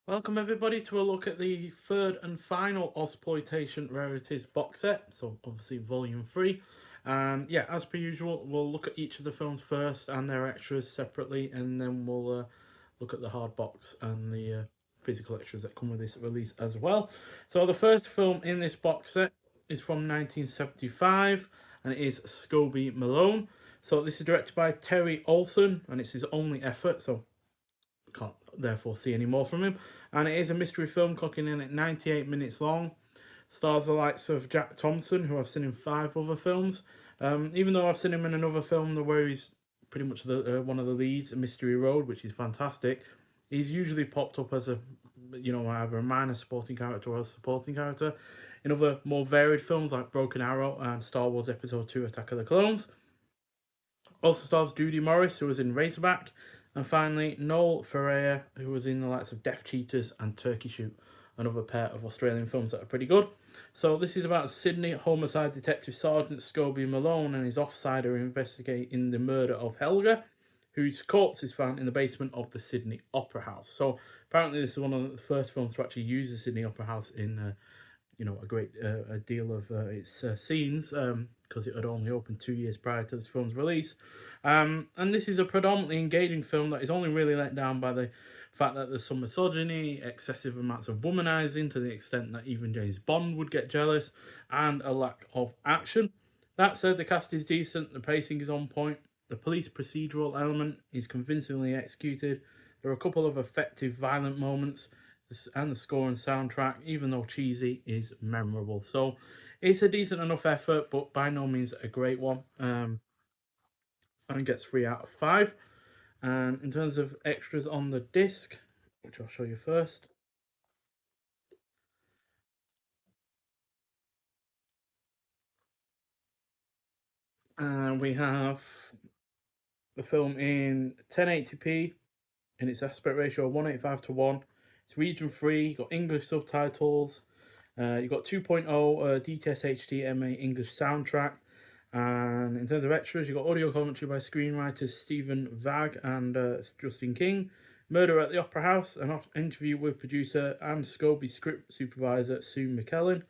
Welcome everybody to a look at the third and final Ozploitation Rarities box set, so obviously volume 3. And yeah, as per usual, we'll look at each of the films first and their extras separately, and then we'll look at the hard box and the physical extras that come with this release as well. So the first film in this box set is from 1975, and it is Scobie Malone. So this is directed by Terry Olsen, and it's his only effort, so can't therefore see any more from him. And it is a mystery film clocking in at 98 minutes long. Stars the likes of Jack Thompson, who I've seen in 5 other films. Even though I've seen him in another film where he's pretty much the one of the leads, Mystery Road, which is fantastic. He's usually popped up as either a minor supporting character or a supporting character in other more varied films like Broken Arrow and Star Wars Episode 2 Attack of the Clones. Also stars Judy Morris, who was in Razorback, and finally Noel Ferreira, who was in the likes of Death Cheaters and Turkey Shoot, another pair of Australian films that are pretty good. So this is about Sydney homicide detective Sergeant Scobie Malone and his offsider investigating the murder of Helga, whose corpse is found in the basement of the Sydney Opera House. So apparently this is one of the first films to actually use the Sydney Opera House in a great a deal of its scenes, because it had only opened 2 years prior to this film's release. And this is a predominantly engaging film that is only really let down by the fact that there's some misogyny, excessive amounts of womanizing to the extent that even James Bond would get jealous, and a lack of action. That said, the cast is decent, the pacing is on point, the police procedural element is convincingly executed, there are a couple of effective violent moments, and the score and soundtrack, even though cheesy, is memorable. So it's a decent enough effort, but by no means a great one. And gets 3 out of 5. And in terms of extras on the disc, which I'll show you first, we have the film in 1080p in its aspect ratio of 185 to 1. It's region free, you've got English subtitles, you've got 2.0 DTS HDMA English soundtrack. And in terms of extras, you've got audio commentary by screenwriters Stephen Vag and Justin King, Murder at the Opera House, an interview with producer and Scobie script supervisor Sue McKellen,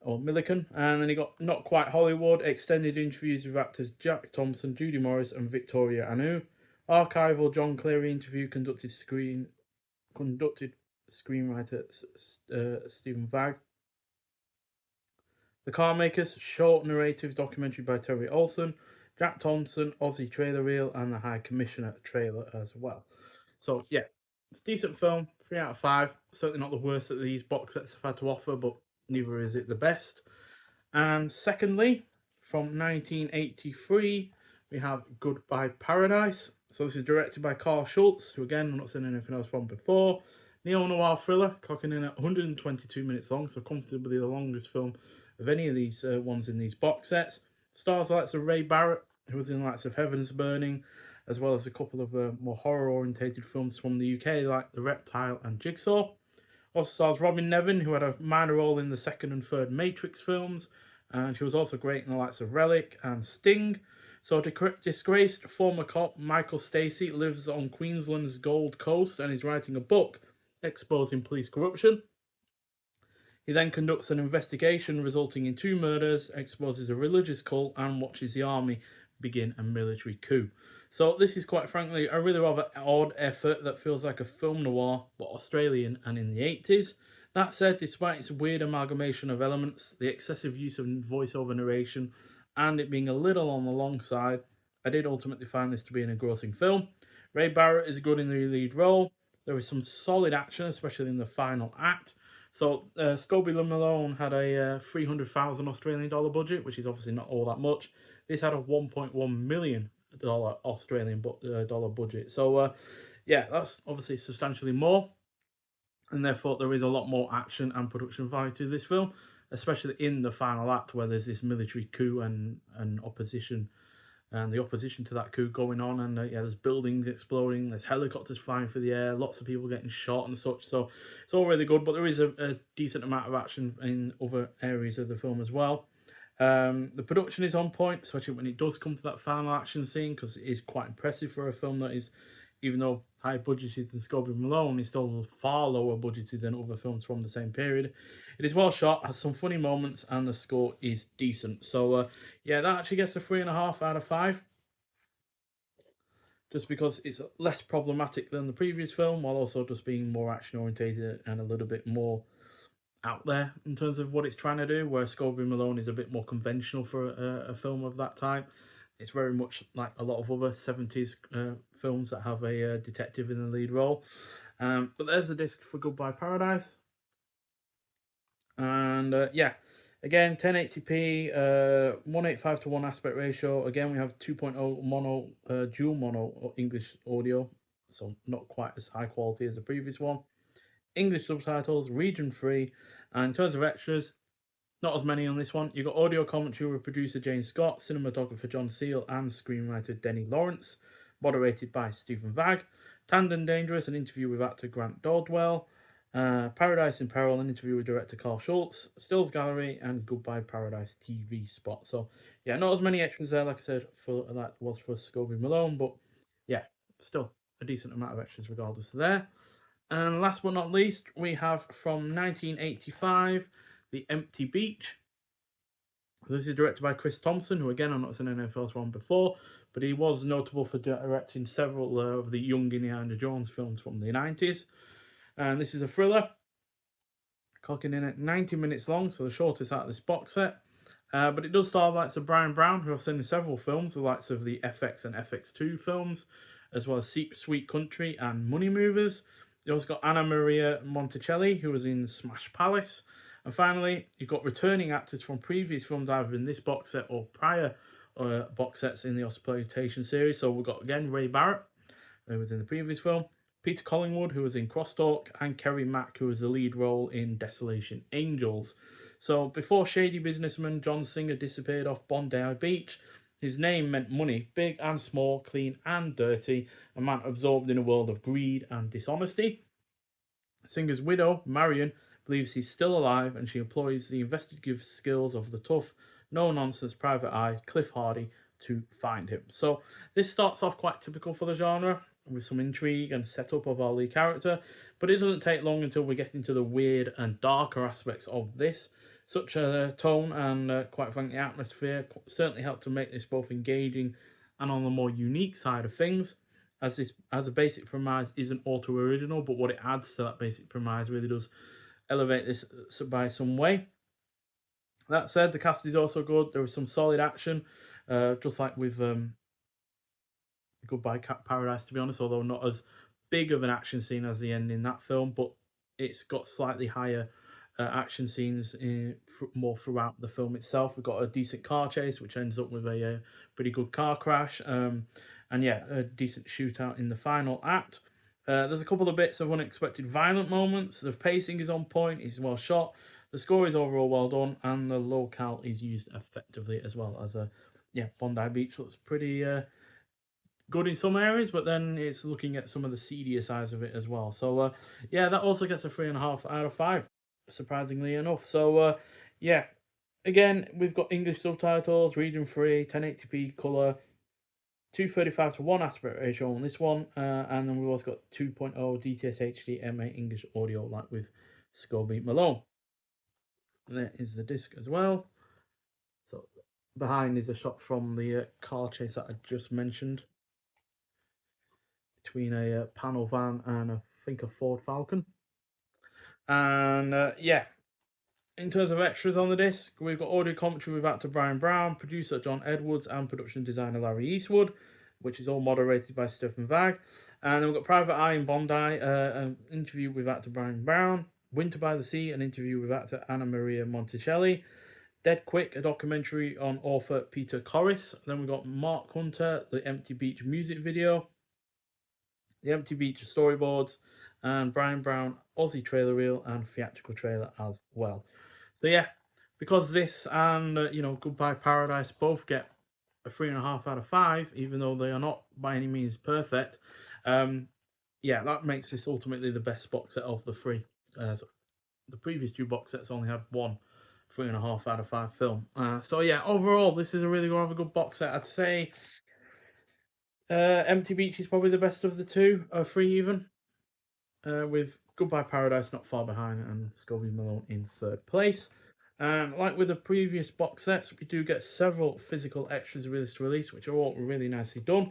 or Milliken. And then you got Not Quite Hollywood, extended interviews with actors Jack Thompson, Judy Morris, and Victoria Anu. Archival John Cleary interview conducted screenwriter Stephen Vag. The Carmakers, short narrative documentary by Terry Olsen, Jack Thompson, Aussie trailer reel, and the High Commissioner trailer as well. So yeah, it's a decent film, 3 out of 5. Certainly not the worst that these box sets have had to offer, but neither is it the best. And secondly, from 1983, we have Goodbye Paradise. So this is directed by Carl Schultz, who again, I'm not seeing anything else from before. Neo-noir thriller, clocking in at 122 minutes long, so comfortably the longest film of any of these ones in these box sets. Stars likes of Ray Barrett, who was in the likes of Heaven's Burning, as well as a couple of more horror-orientated films from the UK, like The Reptile and Jigsaw. Also stars Robin Nevin, who had a minor role in the second and third Matrix films, and she was also great in the likes of Relic and Sting. So disgraced former cop Michael Stacey lives on Queensland's Gold Coast and is writing a book exposing police corruption. He then conducts an investigation resulting in 2 murders, exposes a religious cult, and watches the army begin a military coup. So this is quite frankly a really rather odd effort that feels like a film noir, but Australian and in the 80s. That said, despite its weird amalgamation of elements, the excessive use of voiceover narration, and it being a little on the long side, I did ultimately find this to be an engrossing film. Ray Barrett is good in the lead role. There is some solid action, especially in the final act. So Scobie Malone had a 300,000 Australian dollar budget, which is obviously not all that much. This had a 1.1 million dollar Australian dollar budget. So yeah, that's obviously substantially more, and therefore there is a lot more action and production value to this film, especially in the final act where there's this military coup and opposition, and the opposition to that coup going on, and yeah, there's buildings exploding, there's helicopters flying through the air, lots of people getting shot and such. So it's all really good, but there is a decent amount of action in other areas of the film as well. The production is on point, especially when it does come to that final action scene, because it is quite impressive for a film that is, even though high budgeted than Scobie Malone, is still far lower budgeted than other films from the same period. It is well shot, has some funny moments, and the score is decent. So yeah, that actually gets a 3.5 out of 5. Just because it's less problematic than the previous film, while also just being more action orientated and a little bit more out there in terms of what it's trying to do. Where Scobie Malone is a bit more conventional for a film of that type. It's very much like a lot of other 70s films that have a detective in the lead role. But there's a disc for Goodbye Paradise. And yeah, again, 1080p, 185 to 1 aspect ratio. Again, we have 2.0 mono, dual mono English audio, so not quite as high quality as the previous one. English subtitles, region free, and in terms of extras, not as many on this one. You've got audio commentary with producer Jane Scott, cinematographer John Seal, and screenwriter Denny Lawrence, moderated by Stephen Vagg. Tandem Dangerous, an interview with actor Grant Dodwell. Paradise in Peril, an interview with director Carl Schultz. Stills Gallery, and Goodbye Paradise TV spot. So, yeah, not as many extras there, like I said, for that was for Scobie Malone, but yeah, still a decent amount of extras regardless of there. And last but not least, we have from 1985, The Empty Beach. This is directed by Chris Thompson, who again, I'm not seen anything else from before, but he was notable for directing several of the young Indiana Jones films from the 90s. And this is a thriller, clocking in at 90 minutes long, so the shortest out of this box set. But it does star the likes of Brian Brown, who I've seen in several films, the likes of the FX and FX2 films, as well as Sweet Country and Money Movers. You also got Anna Maria Monticelli, who was in Smash Palace. And finally, you've got returning actors from previous films, either in this box set or prior box sets in the Ozploitation series. So we've got, again, Ray Barrett, who was in the previous film, Peter Collingwood, who was in Crosstalk, and Kerry Mack, who was the lead role in Desolation Angels. So before shady businessman John Singer disappeared off Bondi Beach, his name meant money, big and small, clean and dirty, a man absorbed in a world of greed and dishonesty. Singer's widow, Marion, believes he's still alive, and she employs the investigative skills of the tough, no-nonsense private eye, Cliff Hardy, to find him. So this starts off quite typical for the genre, with some intrigue and setup of our lead character, but it doesn't take long until we get into the weird and darker aspects of this. Such a tone and, quite frankly, atmosphere certainly help to make this both engaging and on the more unique side of things, as a basic premise isn't auto original, but what it adds to that basic premise really does elevate this by some way. That said, the cast is also good. There is some solid action, just like with Goodbye Paradise, to be honest, although not as big of an action scene as the end in that film, but it's got slightly higher action scenes more throughout the film itself. We've got a decent car chase, which ends up with a pretty good car crash, and yeah, a decent shootout in the final act. There's a couple of bits of unexpected violent moments. The pacing is on point, it's well shot, the score is overall well done, and the locale is used effectively as well. As yeah, Bondi Beach looks pretty good in some areas, but then it's looking at some of the seedier sides of it as well. So yeah, that also gets a 3.5 out of 5, surprisingly enough. So yeah, again, we've got English subtitles, region free, 1080p color, 235 to 1 aspect ratio on this one, and then we've also got 2.0 DTS HD MA English audio, like with Scobie Malone. There is the disc as well. So behind is a shot from the car chase that I just mentioned, between a panel van and I think a Ford Falcon. And yeah, in terms of extras on the disc, we've got audio commentary with actor Brian Brown, producer John Edwards, and production designer Larry Eastwood, which is all moderated by Stephen Vagg. And then we've got Private Eye in Bondi, an interview with actor Brian Brown, Winter by the Sea, an interview with actor Anna Maria Monticelli, Dead Quick, a documentary on author Peter Corris. Then we've got Mark Hunter, the Empty Beach music video, the Empty Beach storyboards, and Brian Brown Aussie trailer reel and theatrical trailer as well. So yeah, because this and Goodbye Paradise both get a 3.5 out of 5, even though they are not by any means perfect. Yeah, that makes this ultimately the best box set of the three. So the previous two box sets only had one 3.5 out of 5 film. So yeah, overall, this is a really rather good box set. I'd say Empty Beach is probably the best of the two, or three even, with Goodbye Paradise not far behind and Scobie Malone in third place. Like with the previous box sets, we do get several physical extras release, which are all really nicely done.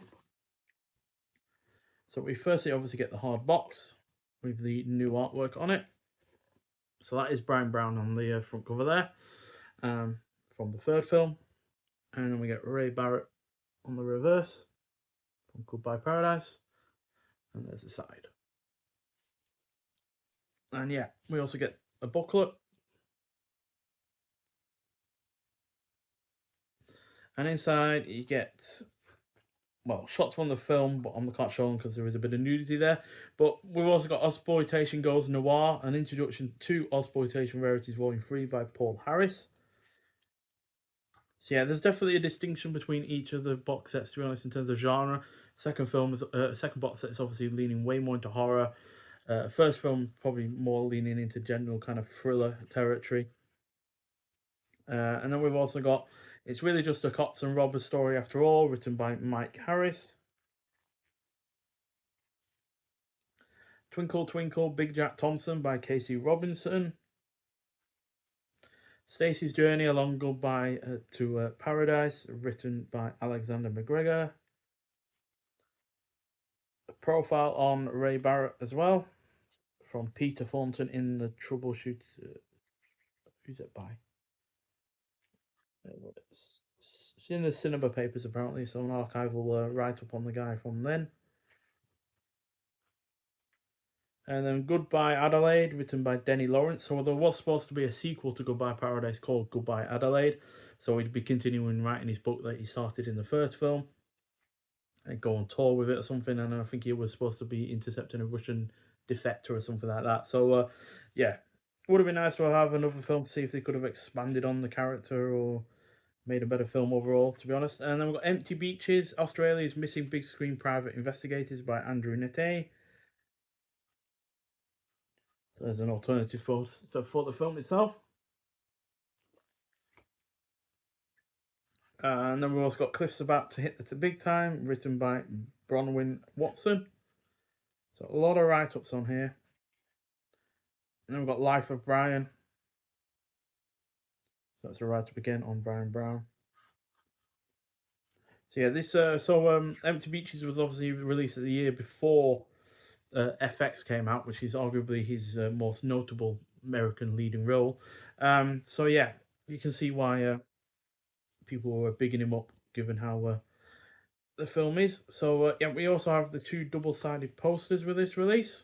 So we firstly obviously get the hard box with the new artwork on it. So that is Brian Brown on the front cover there, from the third film. And then we get Ray Barrett on the reverse from Goodbye Paradise. And there's the side. And yeah, we also get a booklet. And inside you get, well, shots from the film, but I can't show them because there is a bit of nudity there. But we've also got Ozploitation Goes Noir, an introduction to Ozploitation Rarities Volume 3 by Paul Harris. So yeah, there's definitely a distinction between each of the box sets, to be honest, in terms of genre. Second box set is obviously leaning way more into horror. First film probably more leaning into general kind of thriller territory. And then we've also got It's Really Just a Cops and Robbers Story After All, written by Mike Harris. Twinkle Twinkle Big Jack Thompson by Casey Robinson. Stacy's Journey Along Goodbye to Paradise, written by Alexander McGregor. A profile on Ray Barrett as well, from Peter Thornton in the Troubleshoot. Who's it by? It's in the cinema papers apparently, so an archival write up on the guy from then. And then Goodbye Adelaide, written by Denny Lawrence. So there was supposed to be a sequel to Goodbye Paradise called Goodbye Adelaide. So he'd be continuing writing his book that he started in the first film and go on tour with it or something. And I think he was supposed to be intercepting a Russian defector or something like that. So yeah, it would have been nice to have another film to see if they could have expanded on the character or made a better film overall, to be honest. And then we've got Empty Beaches, Australia's Missing Big Screen Private Investigators by Andrew Nette. So there's an alternative for the film itself. And then we've also got Cliff's About to Hit the Big Time, written by Bronwyn Watson. So a lot of write-ups on here. And then we've got Life of Brian. So that's a write-up again on Brian Brown. So yeah, this Empty Beaches was obviously released the year before FX came out, which is arguably his most notable American leading role. So yeah, you can see why people were bigging him up, given how the film is. So yeah, we also have the two double-sided posters with this release.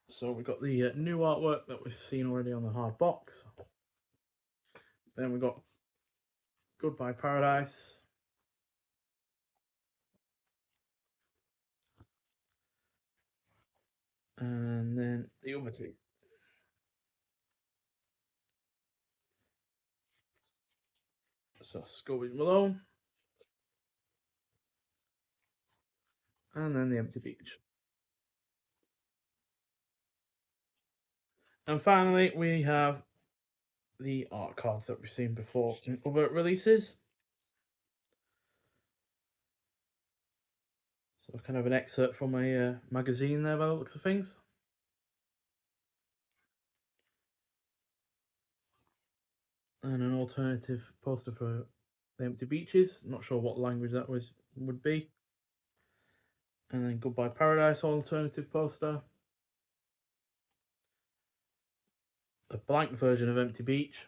So we've got the new artwork that we've seen already on the hard box. Then we've got Goodbye Paradise. And then the other two. So Scobie Malone. And then the Empty Beach. And finally, we have the art cards that we've seen before in other releases. So kind of an excerpt from a magazine there by the looks of things. And an alternative poster for the Empty Beaches. Not sure what language that would be. And then Goodbye Paradise alternative poster. A blank version of Empty Beach.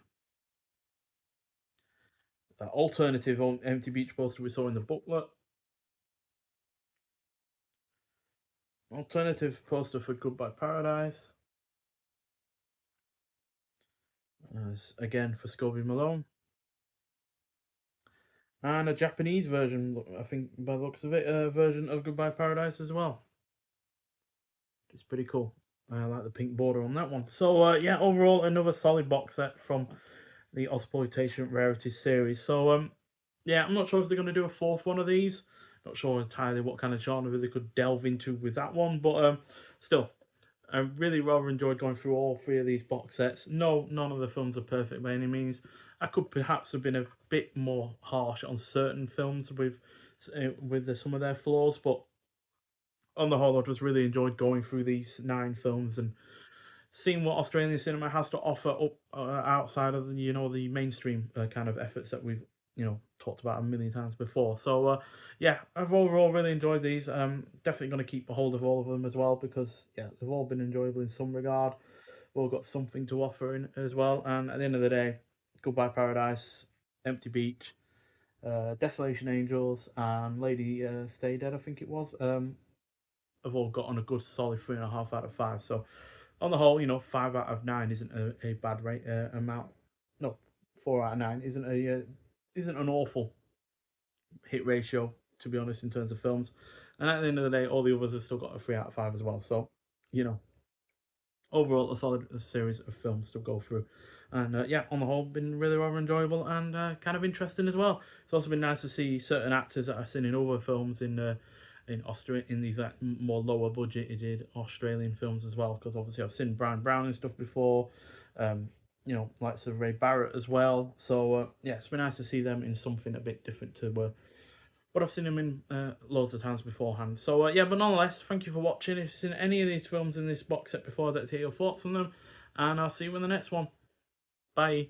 That alternative on Empty Beach poster we saw in the booklet. Alternative poster for Goodbye Paradise. Again for Scobie Malone. And a Japanese version, I think by the looks of it, a version of Goodbye Paradise as well. It's pretty cool. I like the pink border on that one. So yeah, overall another solid box set from the Ozploitation Rarities series. So yeah, I'm not sure if they're going to do a fourth one of these. Not sure entirely what kind of genre they could delve into with that one, but still, I really rather enjoyed going through all three of these box sets. No, none of the films are perfect by any means. I could perhaps have been a bit more harsh on certain films with some of their flaws, but on the whole, I just really enjoyed going through these 9 films and seeing what Australian cinema has to offer up outside of the mainstream kind of efforts that we've talked about a million times before. So yeah, I've overall really enjoyed these. Definitely going to keep a hold of all of them as well because yeah, they've all been enjoyable in some regard. We've all got something to offer in as well. And at the end of the day, Goodbye Paradise, Empty Beach, Desolation Angels, and Lady Stay Dead, I think it was. Have all got on a good solid 3.5 out of 5. So on the whole, 5 out of 9 isn't a bad rate amount. No, 4 out of 9 isn't an awful hit ratio, to be honest, in terms of films. And at the end of the day, all the others have still got a 3 out of 5 as well. So you know, overall, a solid series of films to go through. And yeah, on the whole, been really rather enjoyable and kind of interesting as well. It's also been nice to see certain actors that I've seen in other films in Australia, in these like more lower budgeted Australian films as well. Because obviously I've seen Brian Brown and stuff before, like Sir Ray Barrett as well. So yeah, it's been nice to see them in something a bit different to but I've seen them in loads of times beforehand. So yeah, but nonetheless, thank you for watching. If you've seen any of these films in this box set before, I'd like to hear your thoughts on them, and I'll see you in the next one. Bye.